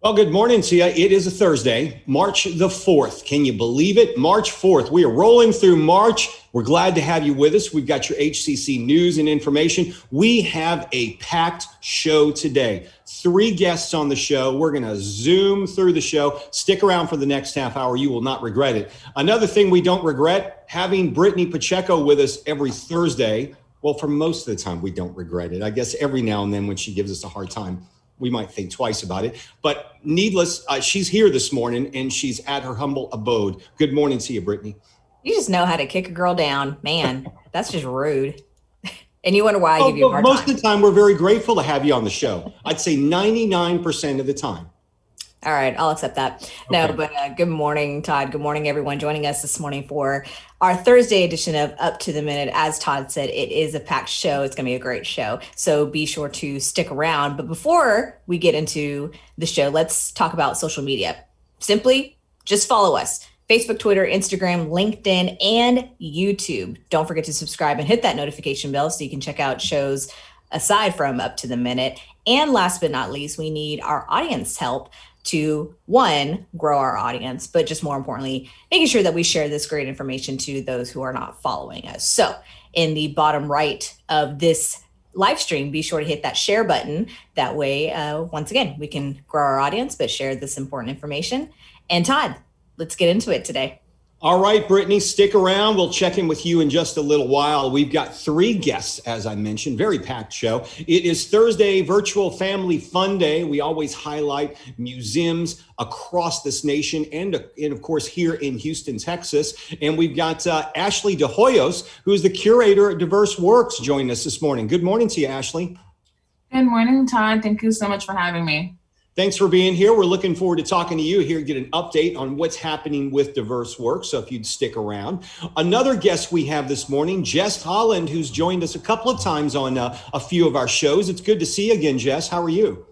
Well, good morning to you. It is a Thursday, March the 4th. Can you believe it? March 4th. We are rolling through March. We're glad to have you with us. We've got your HCC news and information. We have a packed show today. 3 guests on the show. We're going to zoom through the show. Stick around for the next half hour. You will not regret it. Another thing we don't regret, having Brittany Pacheco with us every Thursday. Well, for most of the time, we don't regret it. I guess every now and then when she gives us a hard time, we might think twice about it. But needless, she's here this morning and she's at her humble abode. Good morning to you, Brittany. You just know how to kick a girl down. Man, that's just rude. And you wonder why I give you a hard time. Most of the time, we're very grateful to have you on the show. I'd say 99% of the time. All right, I'll accept that. Okay. No, but good morning, Todd. Good morning, everyone joining us this morning for our Thursday edition of Up to the Minute. As Todd said, it is a packed show. It's going to be a great show. So be sure to stick around. But before we get into the show, let's talk about social media. Simply just follow us. Facebook, Twitter, Instagram, LinkedIn, and YouTube. Don't forget to subscribe and hit that notification bell so you can check out shows aside from Up to the Minute. And last but not least, we need our audience help to, one, grow our audience, but just more importantly, making sure that we share this great information to those who are not following us. So in the bottom right of this live stream, be sure to hit that share button. That way, once again, we can grow our audience, but share this important information. And Todd, let's get into it today. All right, Brittany, stick around. We'll check in with you in just a little while. We've got 3 guests, as I mentioned, very packed show. It is Thursday, Virtual Family Fun Day. We always highlight museums across this nation and of course, here in Houston, Texas. And we've got Ashley DeHoyos, who is the curator at DiverseWorks, joining us this morning. Good morning to you, Ashley. Good morning, Todd. Thank you so much for having me. Thanks for being here. We're looking forward to talking to you here, get an update on what's happening with DiverseWorks. So if you'd stick around. Another guest we have this morning, Jess Holland, who's joined us a couple of times on a few of our shows. It's good to see you again, Jess. How are you?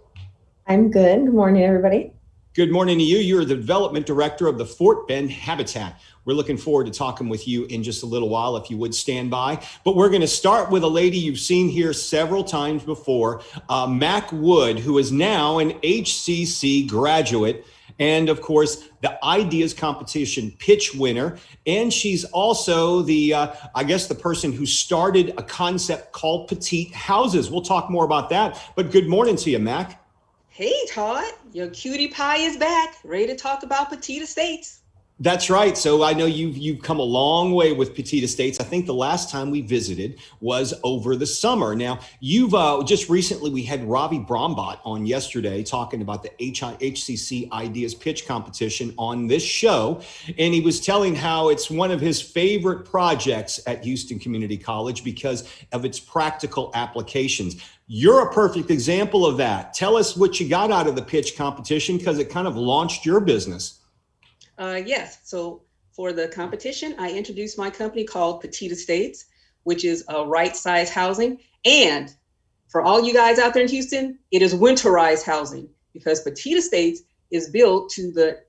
I'm good. Good morning, everybody. Good morning to you. You're the development director of the Fort Bend Habitat. We're looking forward to talking with you in just a little while, if you would stand by. But we're going to start with a lady you've seen here several times before, Mac Wood, who is now an HCC graduate and, of course, the Ideas Competition pitch winner. And she's also the, the person who started a concept called Petite Houses. We'll talk more about that. But good morning to you, Mac. Hey, Todd, your cutie pie is back, ready to talk about Petite Estates. That's right. So I know you've come a long way with Petite Estates. I think the last time we visited was over the summer. Now, you've just recently, we had Ravi Brombat on yesterday talking about the HCC Ideas Pitch Competition on this show. And he was telling how it's one of his favorite projects at Houston Community College because of its practical applications. You're a perfect example of that. Tell us what you got out of the pitch competition because it kind of launched your business. Yes. So for the competition, I introduced my company called Petite Estates, which is a right-size housing. And for all you guys out there in Houston, it is winterized housing because Petite Estates is built to the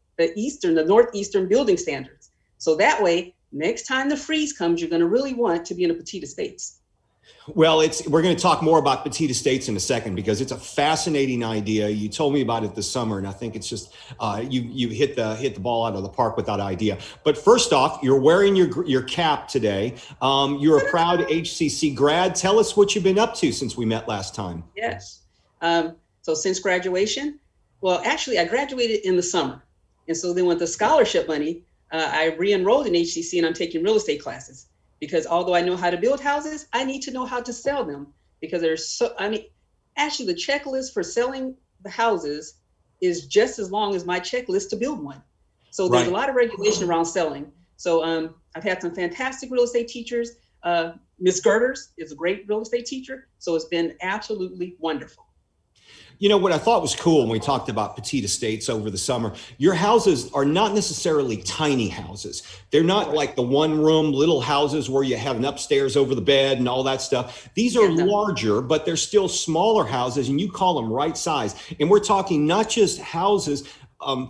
northeastern building standards. So that way, next time the freeze comes, you're going to really want to be in a Petite Estates. Well, we're going to talk more about Petite Estates in a second because it's a fascinating idea. You told me about it this summer, and I think it's just you hit the ball out of the park with that idea. But first off, you're wearing your cap today. You're a proud HCC grad. Tell us what you've been up to since we met last time. Yes. So since graduation, well, actually, I graduated in the summer, and so then with the scholarship money, I re-enrolled in HCC, and I'm taking real estate classes. Because although I know how to build houses, I need to know how to sell them because actually the checklist for selling the houses is just as long as my checklist to build one. So there's a lot of regulation around selling. So I've had some fantastic real estate teachers. Ms. Girders is a great real estate teacher. So it's been absolutely wonderful. You know, what I thought was cool when we talked about Petite Estates over the summer, your houses are not necessarily tiny houses. They're not like the one room little houses where you have an upstairs over the bed and all that stuff. These are larger, but they're still smaller houses, and you call them right size. And we're talking not just houses,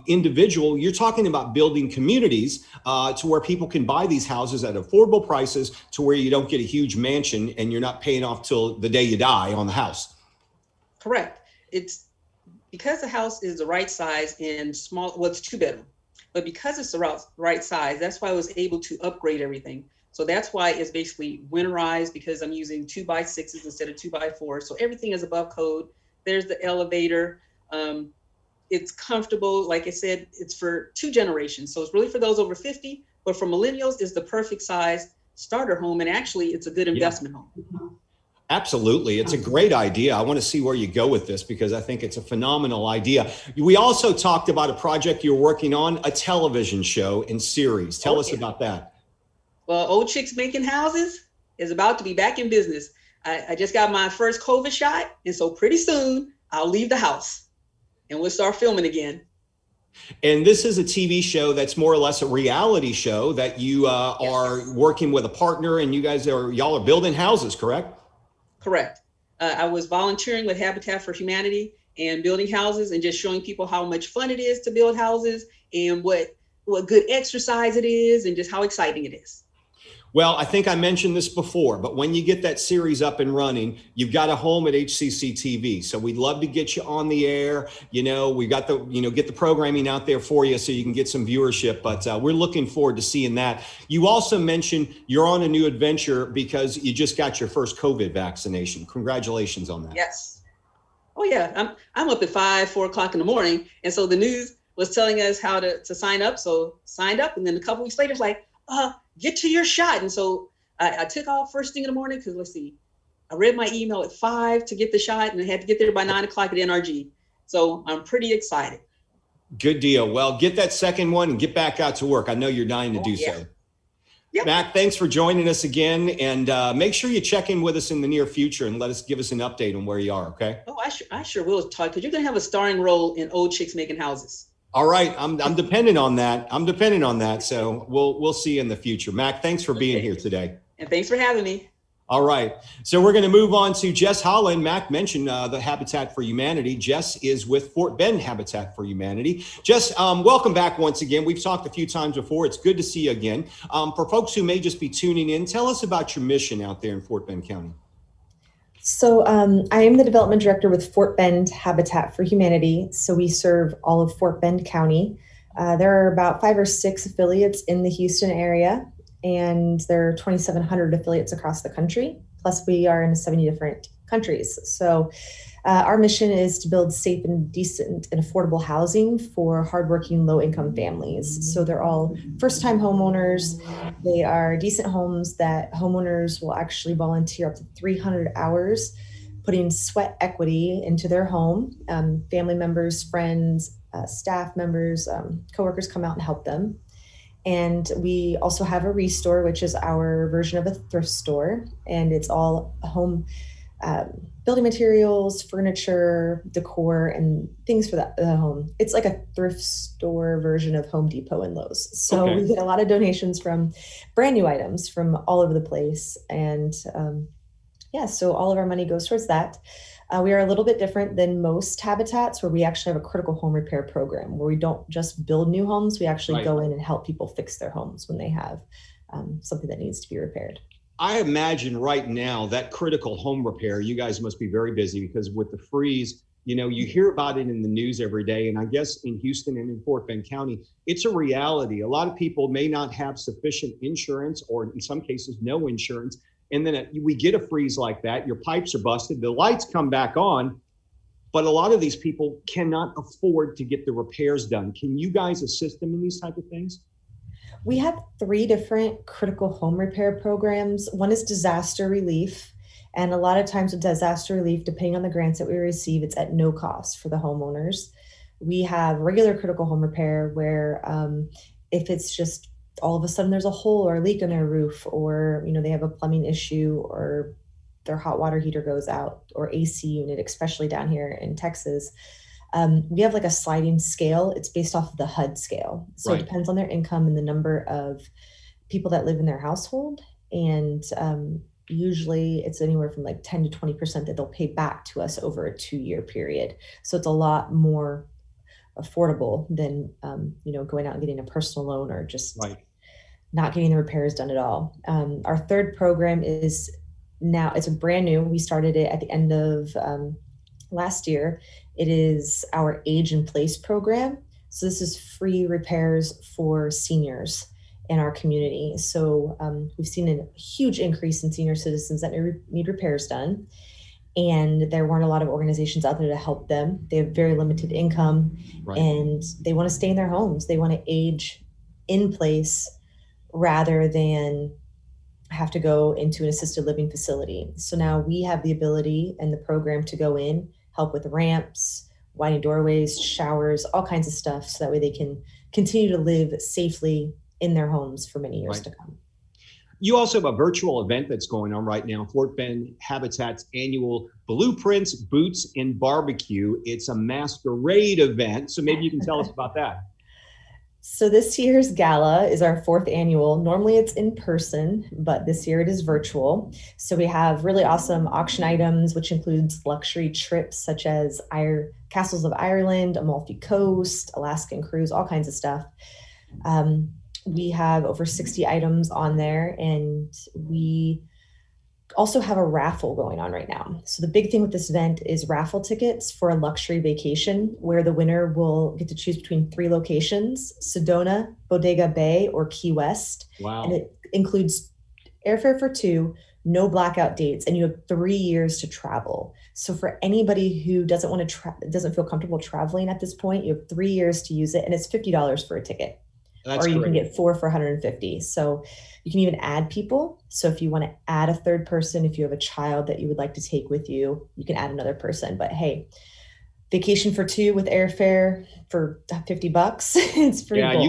individual, you're talking about building communities to where people can buy these houses at affordable prices to where you don't get a huge mansion and you're not paying off till the day you die on the house. Correct. It's because the house is the right size and small, well, it's 2-bedroom, but because it's the right size, that's why I was able to upgrade everything. So that's why it's basically winterized, because I'm using 2x6s instead of 2x4s. So everything is above code. There's the elevator. It's comfortable. Like I said, it's for 2 generations. So it's really for those over 50, but for millennials, it's the perfect size starter home. And actually, it's a good investment home. Absolutely. It's a great idea. I want to see where you go with this because I think it's a phenomenal idea. We also talked about a project you're working on, a television show and series. Tell us about that. Well, Old Chicks Making Houses is about to be back in business. I just got my first COVID shot. And so pretty soon I'll leave the house and we'll start filming again. And this is a TV show that's more or less a reality show that you are working with a partner, and y'all are building houses, correct? Correct. I was volunteering with Habitat for Humanity and building houses and just showing people how much fun it is to build houses and what good exercise it is and just how exciting it is. Well, I think I mentioned this before, but when you get that series up and running, you've got a home at HCCTV. So we'd love to get you on the air. We got get the programming out there for you so you can get some viewership, but we're looking forward to seeing that. You also mentioned you're on a new adventure because you just got your first COVID vaccination. Congratulations on that. Yes. Oh yeah. I'm up at 4 o'clock in the morning. And so the news was telling us how to sign up. So signed up. And then a couple weeks later, it's like, get to your shot. And so I took off first thing in the morning because I read my email at 5 to get the shot and I had to get there by 9 o'clock at NRG. So I'm pretty excited. Good deal. Well, get that second one and get back out to work. I know you're dying to do so. Yep. Mac, thanks for joining us again. And make sure you check in with us in the near future and give us an update on where you are. Okay. Oh, I sure will, Todd, because you're going to have a starring role in Old Chicks Making Houses. All right. I'm depending on that. So we'll see you in the future. Mac, thanks for being here today. And thanks for having me. All right. So we're going to move on to Jess Holland. Mac mentioned the Habitat for Humanity. Jess is with Fort Bend Habitat for Humanity. Jess, welcome back once again. We've talked a few times before. It's good to see you again. For folks who may just be tuning in, tell us about your mission out there in Fort Bend County. So I am the development director with Fort Bend Habitat for Humanity. So we serve all of Fort Bend County. There are about 5 or 6 affiliates in the Houston area, and there are 2,700 affiliates across the country. Plus we are in 70 different countries. So our mission is to build safe and decent and affordable housing for hardworking low-income families. So they're all first-time homeowners. They are decent homes that homeowners will actually volunteer up to 300 hours, putting sweat equity into their home. Family members, friends, staff members, coworkers come out and help them. And we also have a restore, which is our version of a thrift store, and it's all home building materials, furniture, decor, and things for the home. It's like a thrift store version of Home Depot and Lowe's. So we get a lot of donations from brand new items from all over the place. And so all of our money goes towards that. We are a little bit different than most habitats where we actually have a critical home repair program where we don't just build new homes. We actually go in and help people fix their homes when they have something that needs to be repaired. I imagine right now that critical home repair, you guys must be very busy because with the freeze, you hear about it in the news every day. And I guess in Houston and in Fort Bend County, it's a reality. A lot of people may not have sufficient insurance or in some cases, no insurance. And then we get a freeze like that, your pipes are busted, the lights come back on, but a lot of these people cannot afford to get the repairs done. Can you guys assist them in these type of things? We have 3 different critical home repair programs. One is disaster relief. And a lot of times with disaster relief, depending on the grants that we receive, it's at no cost for the homeowners. We have regular critical home repair where if it's just all of a sudden there's a hole or a leak in their roof, or they have a plumbing issue, or their hot water heater goes out, or AC unit, especially down here in Texas. We have like a sliding scale. It's based off of the HUD scale. So It depends on their income and the number of people that live in their household. And usually it's anywhere from like 10 to 20% that they'll pay back to us over a 2-year period. So it's a lot more affordable than, going out and getting a personal loan or just not getting the repairs done at all. Our 3rd program is now, it's a brand new, we started it at the end of last year. It is our Age in Place program. So this is free repairs for seniors in our community. So we've seen a huge increase in senior citizens that need repairs done. And there weren't a lot of organizations out there to help them. They have very limited income, right, and they want to stay in their homes. They want to age in place rather than have to go into an assisted living facility. So now we have the ability and the program to go in, help with ramps, winding doorways, showers, all kinds of stuff, so that way they can continue to live safely in their homes for many years to come. You also have a virtual event that's going on right now, Fort Bend Habitat's annual Blueprints, Boots, and Barbecue. It's a masquerade event, so maybe you can tell us about that. So this year's gala is our 4th annual. Normally it's in person, but this year it is virtual. So we have really awesome auction items, which includes luxury trips such as Castles of Ireland, Amalfi Coast, Alaskan cruise, all kinds of stuff. We have over 60 items on there, and we also have a raffle going on right now. So the big thing with this event is raffle tickets for a luxury vacation, where the winner will get to choose between 3 locations: Sedona, Bodega Bay, or Key West. Wow. And it includes airfare for 2, no blackout dates, and you have 3 years to travel. So for anybody who doesn't feel comfortable traveling at this point, you have 3 years to use it, and it's $50 for a ticket. That's or you great. Can get 4 for $150. So you can even add people. So if you want to add a 3rd person, if you have a child that you would like to take with you, you can add another person. But hey, vacation for 2 with airfare for $50. It's pretty cool.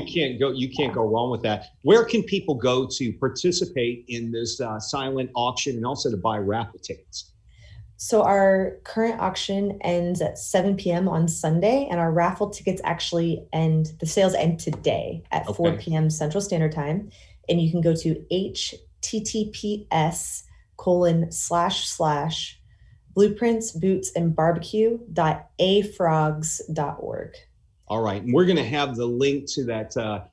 You can't go wrong with that. Where can people go to participate in this silent auction and also to buy raffle tickets? So our current auction ends at 7 p.m. on Sunday, and our raffle tickets the sales end today at 4 p.m. Central Standard Time. And you can go to https://blueprintsbootsandbarbecue.afrogs.org. All right. And we're going to have the link to that, to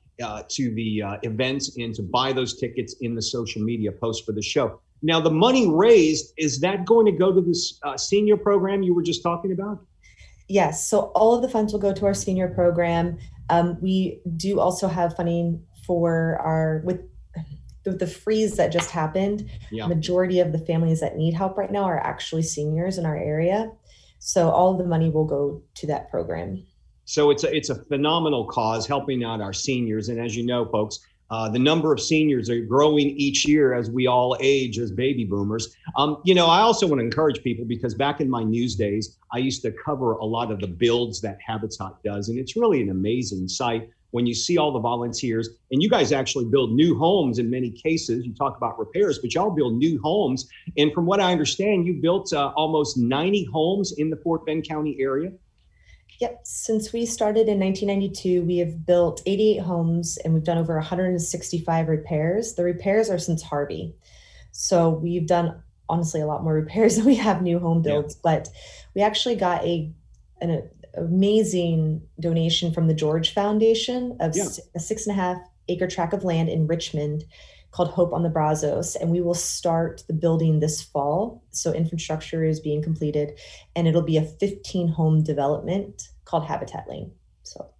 the events and to buy those tickets in the social media post for the show. Now, the money raised, is that going to go to this senior program you were just talking about? Yes. So all of the funds will go to our senior program. We do also have funding for with the freeze that just happened. Yeah. Majority of the families that need help right now are actually seniors in our area. So all of the money will go to that program. So it's a phenomenal cause, helping out our seniors. And as you know, folks, the number of seniors are growing each year as we all age as baby boomers. I also want to encourage people, because back in my news days, I used to cover a lot of the builds that Habitat does. And it's really an amazing sight when you see all the volunteers. And you guys actually build new homes in many cases. You talk about repairs, but y'all build new homes. And from what I understand, you built almost 90 homes in the Fort Bend County area. Yep. Since we started in 1992, we have built 88 homes, and we've done over 165 repairs. The repairs are since Harvey. So we've done, honestly, a lot more repairs than we have new home builds. Yeah. But we actually got an amazing donation from the George Foundation of a 6.5 acre tract of land in Richmond called Hope on the Brazos, and we will start the building this fall. So infrastructure is being completed, and it'll be a 15 home development called Habitat Lane. So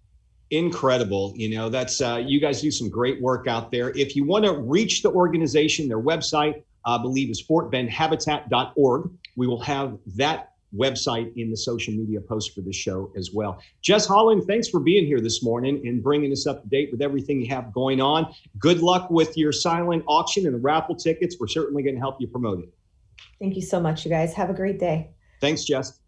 incredible. That's you guys do some great work out there. If you want to reach the organization, their website, I believe, is fortbendhabitat.org. We will have that website in the social media post for the show as well. Jess Holland, thanks for being here this morning and bringing us up to date with everything you have going on. Good luck with your silent auction and the raffle tickets. We're certainly going to help you promote it. Thank you so much, you guys. Have a great day. Thanks, Jess.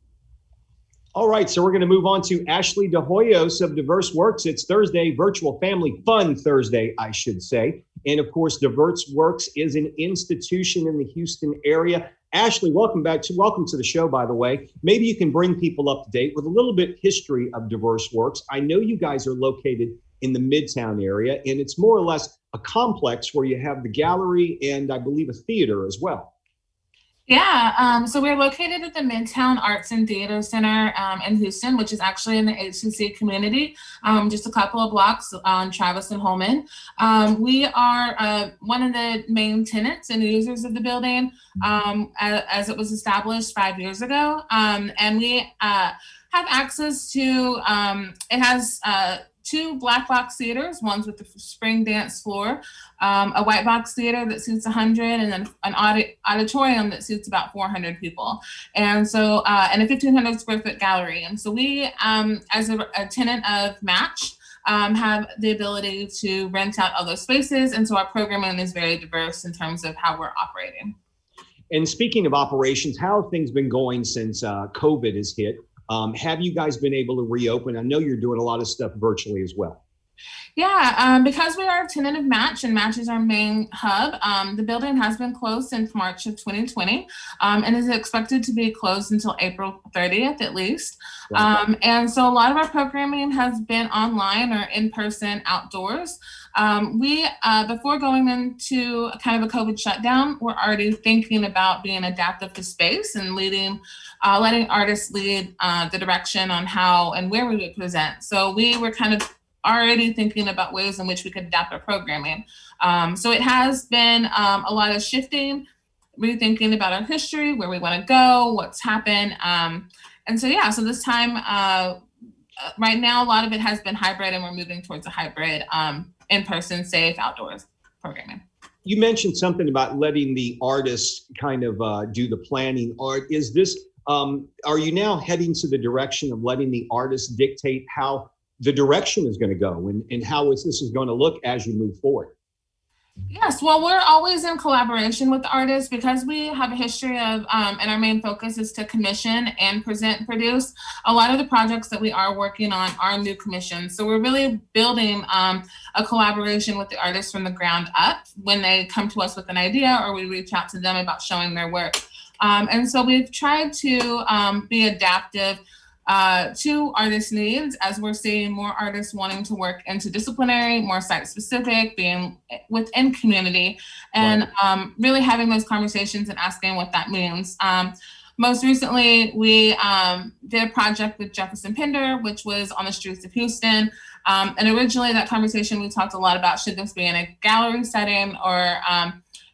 All right, so we're going to move on to Ashley DeHoyos of DiverseWorks. It's Thursday, Virtual Family Fun Thursday, I should say. And of course, DiverseWorks is an institution in the Houston area. Ashley, welcome to the show, by the way. Maybe you can bring people up to date with a little bit history of DiverseWorks. I know you guys are located in the Midtown area, and it's more or less a complex where you have the gallery and I believe a theater as well. Yeah, so we're located at the Midtown Arts and Theater Center in Houston, which is actually in the HCC community, just a couple of blocks on Travis and Holman. We are one of the main tenants and users of the building as it was established 5 years ago. And we have access to, it has 2 black box theaters, one's with the spring dance floor, a white box theater that seats 100, and then an auditorium that seats about 400 people. And so, and a 1,500 square foot gallery. And so we, as a tenant of Match, have the ability to rent out other spaces. And so our programming is very diverse in terms of how we're operating. And speaking of operations, how have things been going since COVID has hit? Have you guys been able to reopen? I know you're doing a lot of stuff virtually as well. Yeah, because we are a tenant of Match and Match is our main hub, the building has been closed since March of 2020 and is expected to be closed until April 30th at least. Right. And so a lot of our programming has been online or in person outdoors. We, before going into kind of a COVID shutdown, we're already thinking about being adaptive to space and leading, letting artists lead the direction on how and where we would present. So we were kind of already thinking about ways in which we could adapt our programming. So it has been a lot of shifting, rethinking about our history, where we want to go, what's happened. And so, yeah, so this time, right now, a lot of it has been hybrid and we're moving towards a hybrid in-person, safe, outdoors programming. You mentioned something about letting the artists kind of do the planning. Is this, are you now heading to the direction of letting the artists dictate how the direction is going to go and how this is going to look as you move forward? Yes, well, we're always in collaboration with the artists because we have a history of, and our main focus is to commission and present and produce. A lot of the projects that we are working on are new commissions. So we're really building a collaboration with the artists from the ground up when they come to us with an idea or we reach out to them about showing their work. And so we've tried to be adaptive to artist needs as we're seeing more artists wanting to work interdisciplinary, more site-specific, being within community, and really having those conversations and asking what that means. Most recently, we did a project with Jefferson Pender, which was on the streets of Houston. And originally that conversation, we talked a lot about, should this be in a gallery setting or,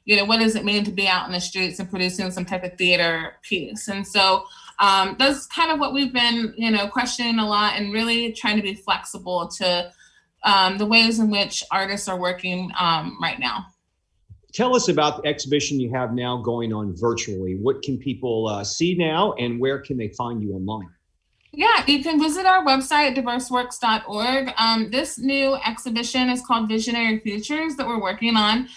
you know, what does it mean to be out in the streets and producing some type of theater piece? And so that's kind of what we've been, you know, questioning a lot and really trying to be flexible to the ways in which artists are working right now. Tell us about the exhibition you have now going on virtually. What can people see now and where can they find you online? Yeah, you can visit our website, DiverseWorks.org. This new exhibition is called Visionary Futures that we're working on.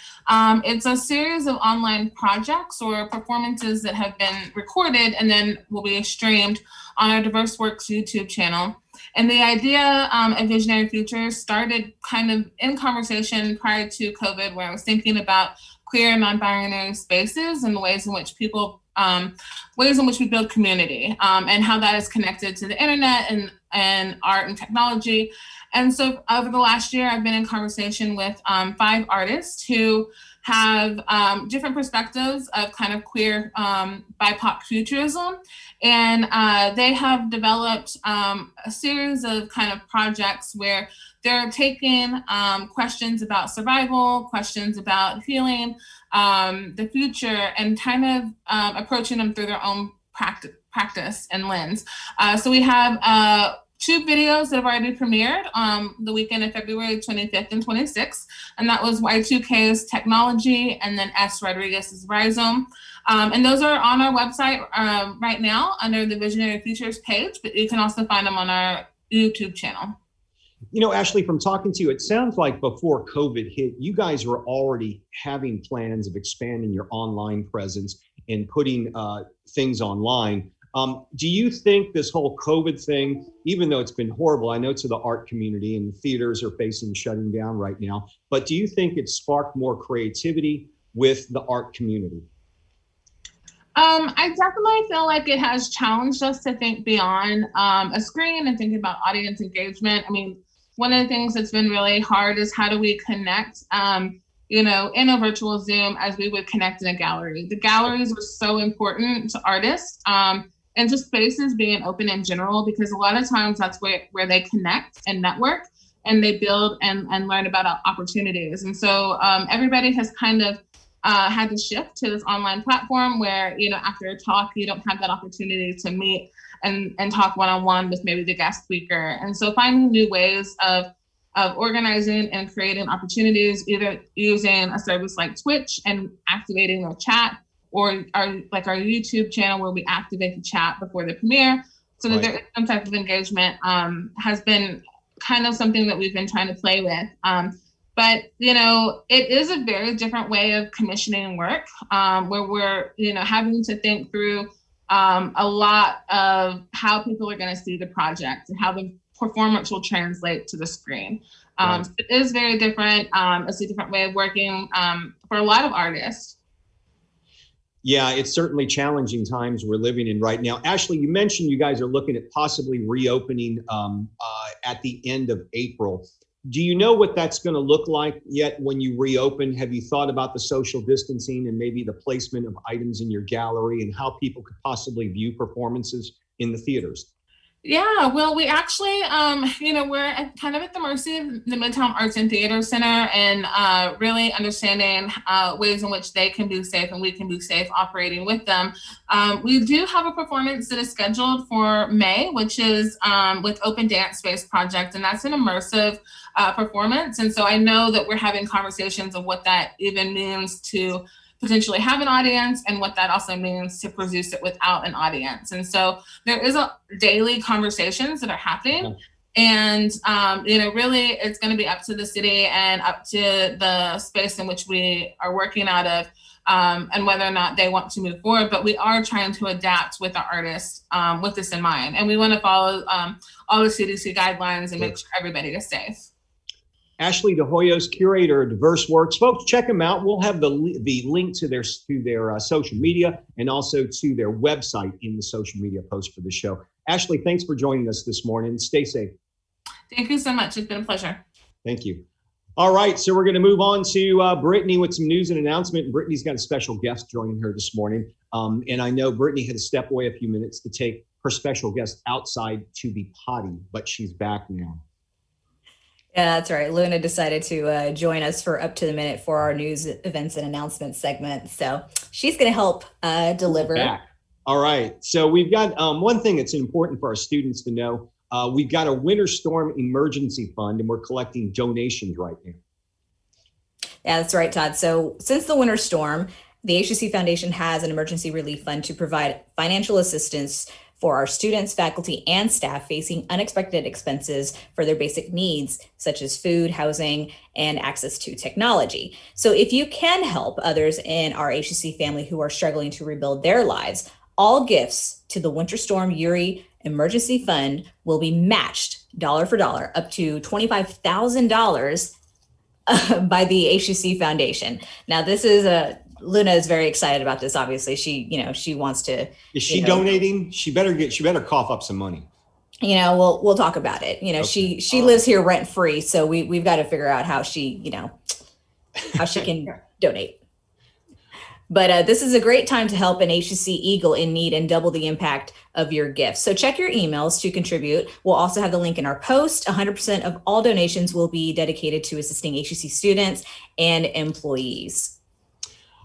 It's a series of online projects or performances that have been recorded and then will be streamed on our DiverseWorks YouTube channel. And the idea of Visionary Futures started kind of in conversation prior to COVID, where I was thinking about queer and non-binary spaces and the ways in which people ways in which we build community and how that is connected to the internet and art and technology. And so over the last year, I've been in conversation with 5 artists who have different perspectives of kind of queer BIPOC futurism. And they have developed a series of kind of projects where they're taking questions about survival, questions about healing, the future, and kind of approaching them through their own practice and lens. So we have 2 videos that have already premiered the weekend of February 25th and 26th. And that was Y2K's Technology and then S. Rodriguez's Rhizome. And those are on our website right now under the Visionary Futures page, but you can also find them on our YouTube channel. You know, Ashley, from talking to you, it sounds like before COVID hit, you guys were already having plans of expanding your online presence and putting things online. Do you think this whole COVID thing, even though it's been horrible, I know to the art community and the theaters are facing shutting down right now, but do you think it sparked more creativity with the art community? I definitely feel like it has challenged us to think beyond a screen and think about audience engagement. I mean, one of the things that's been really hard is how do we connect, you know, in a virtual Zoom as we would connect in a gallery. The galleries are so important to artists and just spaces being open in general, because a lot of times that's where they connect and network and they build and learn about opportunities. And so everybody has kind of had to shift to this online platform where, you know, after a talk, you don't have that opportunity to meet and talk one-on-one with maybe the guest speaker. And so finding new ways of organizing and creating opportunities, either using a service like Twitch and activating a chat, or our YouTube channel where we activate the chat before the premiere, so that there is some type of engagement, has been kind of something that we've been trying to play with. But, it is a very different way of commissioning work, where we're, having to think through a lot of how people are going to see the project and how the performance will translate to the screen. So it is very different. It's a different way of working for a lot of artists. Yeah, it's certainly challenging times we're living in right now. Ashley, you mentioned you guys are looking at possibly reopening at the end of April. Do you know what that's going to look like yet when you reopen? Have you thought about the social distancing and maybe the placement of items in your gallery and how people could possibly view performances in the theaters? Yeah, well, we actually, we're kind of at the mercy of the Midtown Arts and Theater Center, and really understanding ways in which they can be safe and we can be safe operating with them. We do have a performance that is scheduled for May, which is with Open Dance Space Project, and that's an immersive performance. And so I know that we're having conversations of what that even means to potentially have an audience, and what that also means to produce it without an audience. And so there is a daily conversations that are happening, and really it's going to be up to the city and up to the space in which we are working out of, and whether or not they want to move forward. But we are trying to adapt with our artists with this in mind, and we want to follow all the CDC guidelines and make sure everybody is safe. Ashley DeHoyos, curator of DiverseWorks. Folks, check them out. We'll have the link to their social media and also to their website in the social media post for the show. Ashley, thanks for joining us this morning. Stay safe. Thank you so much. It's been a pleasure. Thank you. All right, so we're going to move on to Brittany with some news and announcement. Brittany's got a special guest joining her this morning. And I know Brittany had to step away a few minutes to take her special guest outside to the potty, but she's back now. Yeah, that's right. Luna decided to join us for Up to the Minute for our news, events, and announcements segment. So she's going to help deliver. Back. All right. So we've got one thing that's important for our students to know. We've got a winter storm emergency fund, and we're collecting donations right now. Yeah, that's right, Todd. So since the winter storm, the HCC Foundation has an emergency relief fund to provide financial assistance for our students, faculty, and staff facing unexpected expenses for their basic needs, such as food, housing, and access to technology. So if you can help others in our HCC family who are struggling to rebuild their lives, all gifts to the Winter Storm Uri Emergency Fund will be matched dollar for dollar up to $25,000 by the HCC Foundation. Now, this is Luna is very excited about this. Obviously, she wants to. Is she donating? She better cough up some money. We'll talk about it. Okay. She lives here rent free, so we've got to figure out how she can donate. But this is a great time to help an HCC Eagle in need and double the impact of your gift. So check your emails to contribute. We'll also have the link in our post. 100% of all donations will be dedicated to assisting HCC students and employees.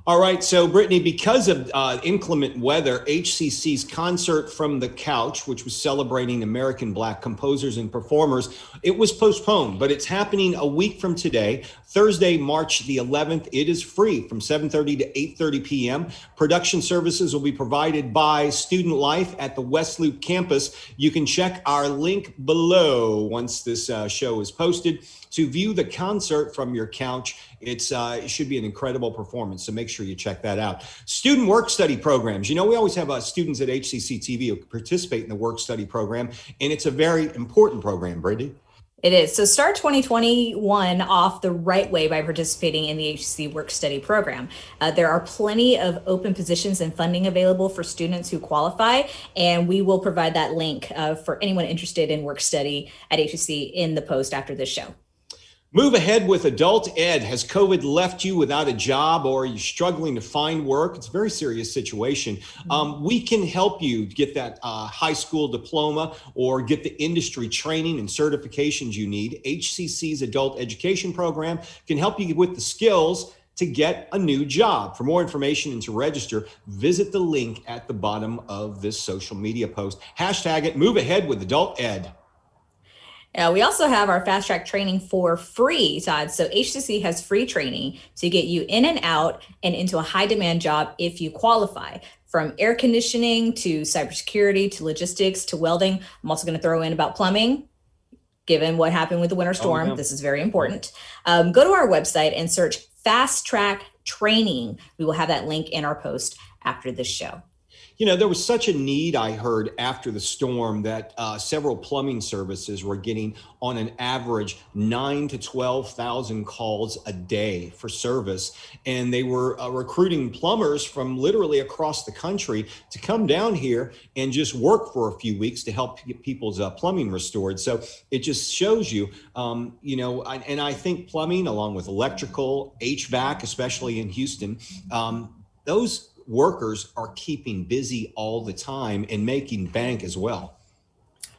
All right, so Brittany, because of inclement weather, HCC's Concert from the Couch, which was celebrating American Black composers and performers, it was postponed, but it's happening a week from today, Thursday, March the 11th. It is free from 7:30 to 8:30 p.m. Production services will be provided by Student Life at the West Loop campus. You can check our link below once this show is posted to view the concert from your couch. It should be an incredible performance, so make sure you check that out. Student work study programs. We always have students at HCCTV who participate in the work study program, and it's a very important program, Brittany. It is. So start 2021 off the right way by participating in the HCC Work Study Program. There are plenty of open positions and funding available for students who qualify, and we will provide that link for anyone interested in work study at HCC in the post after this show. Move ahead with adult ed. Has COVID left you without a job, or are you struggling to find work? It's a very serious situation. We can help you get that high school diploma or get the industry training and certifications you need. HCC's adult education program can help you with the skills to get a new job. For more information and to register, visit the link at the bottom of this social media post. Hashtag it, move ahead with adult ed. We also have our fast track training for free, Todd. So HCC has free training to get you in and out and into a high demand job if you qualify. From air conditioning to cybersecurity to logistics to welding. I'm also going to throw in about plumbing. Given what happened with the winter storm, this is very important. Go to our website and search Fast Track Training. We will have that link in our post after this show. You know, there was such a need, I heard, after the storm that several plumbing services were getting on an average 9,000 to 12,000 calls a day for service. And they were recruiting plumbers from literally across the country to come down here and just work for a few weeks to help get people's plumbing restored. So it just shows you, you know, and I think plumbing, along with electrical, HVAC, especially in Houston, those workers are keeping busy all the time and making bank as well.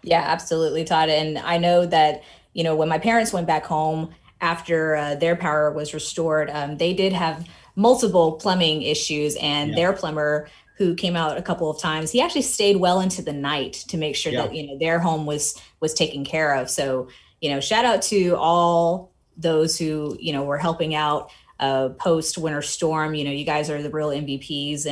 Yeah, absolutely, Todd. And I know that, you know, when my parents went back home after their power was restored, they did have multiple plumbing issues, and their plumber, who came out a couple of times, he actually stayed well into the night to make sure that, you know, their home was taken care of. So, you know, shout out to all those who, you know, were helping out post winter storm. You know, you guys are the real MVPs,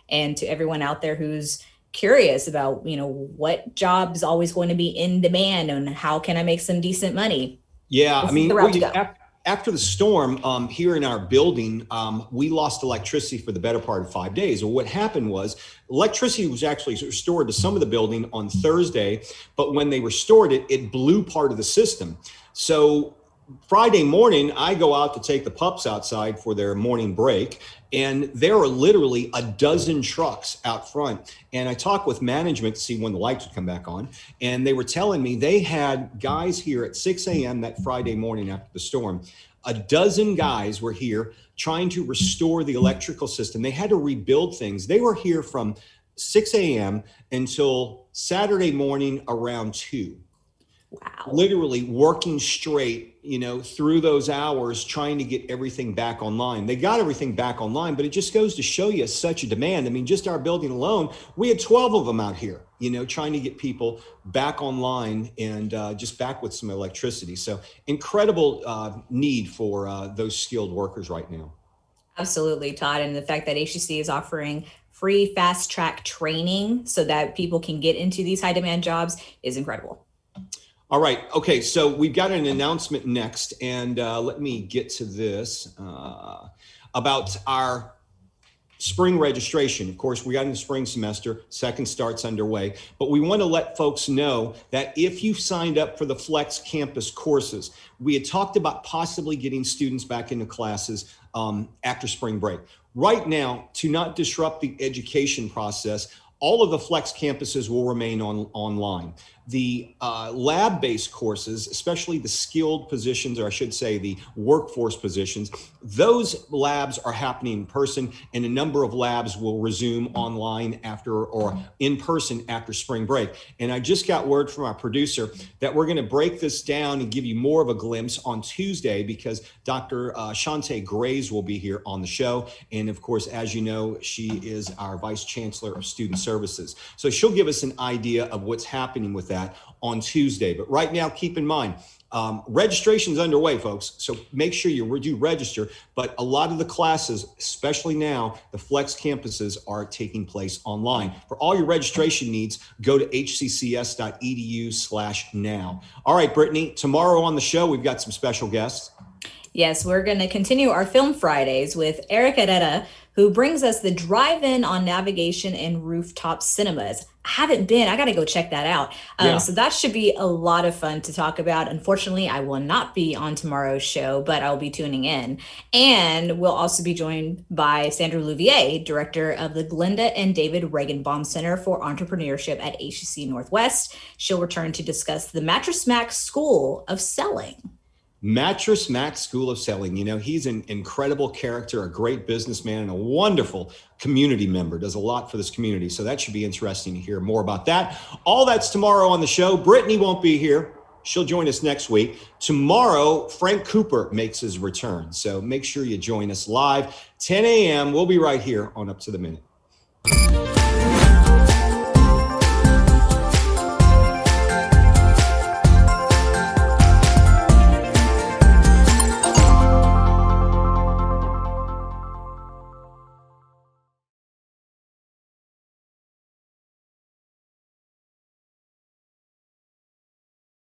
and to everyone out there who's curious about, you know, what job is always going to be in demand and how can I make some decent money? Yeah, I mean, after the storm here in our building, we lost electricity for the better part of 5 days. Well, what happened was electricity was actually restored to some of the building on Thursday, but when they restored it, it blew part of the system. So Friday morning, I go out to take the pups outside for their morning break, and there are literally a dozen trucks out front. And I talked with management to see when the lights would come back on, and they were telling me they had guys here at 6 a.m. that Friday morning after the storm. A dozen guys were here trying to restore the electrical system. They had to rebuild things. They were here from 6 a.m. until Saturday morning around 2. Wow. Literally working straight, you know, through those hours, trying to get everything back online. They got everything back online, but it just goes to show you such a demand. I mean, just our building alone, we had 12 of them out here, you know, trying to get people back online and just back with some electricity. So incredible need for those skilled workers right now. Absolutely, Todd. And the fact that HCC is offering free fast track training so that people can get into these high demand jobs is incredible. All right. Okay. So we've got an announcement next, and let me get to this about our spring registration. Of course, we got in the spring semester, second starts underway, but we want to let folks know that if you signed up for the Flex Campus courses, we had talked about possibly getting students back into classes after spring break. Right now, to not disrupt the education process, all of the Flex campuses will remain online. The lab-based courses, especially the skilled positions, or I should say the workforce positions, those labs are happening in person, and a number of labs will resume online after or in person after spring break. And I just got word from our producer that we're going to break this down and give you more of a glimpse on Tuesday, because Dr. Shante Grays will be here on the show. And of course, as you know, she is our Vice Chancellor of Student Services. So she'll give us an idea of what's happening with that on Tuesday. But right now, keep in mind, registration's underway, folks. So make sure you do register. But a lot of the classes, especially now, the Flex campuses are taking place online. For all your registration needs, go to hccs.edu/now. All right, Brittany, tomorrow on the show, we've got some special guests. Yes, we're going to continue our Film Fridays with Eric Herrera, who brings us the drive-in on navigation and rooftop cinemas. I haven't been. I got to go check that out. So that should be a lot of fun to talk about. Unfortunately, I will not be on tomorrow's show, but I'll be tuning in. And we'll also be joined by Sandra Louvier, director of the Glenda and David Regenbaum Center for Entrepreneurship at HCC Northwest. She'll return to discuss the Mattress Mac School of Selling. Mattress Mac School of Selling. You know, he's an incredible character, a great businessman, and a wonderful community member. Does a lot for this community. So that should be interesting to hear more about that. All that's tomorrow on the show. Brittany won't be here. She'll join us next week. Tomorrow, Frank Cooper makes his return. So make sure you join us live, 10 a.m. We'll be right here on Up to the Minute.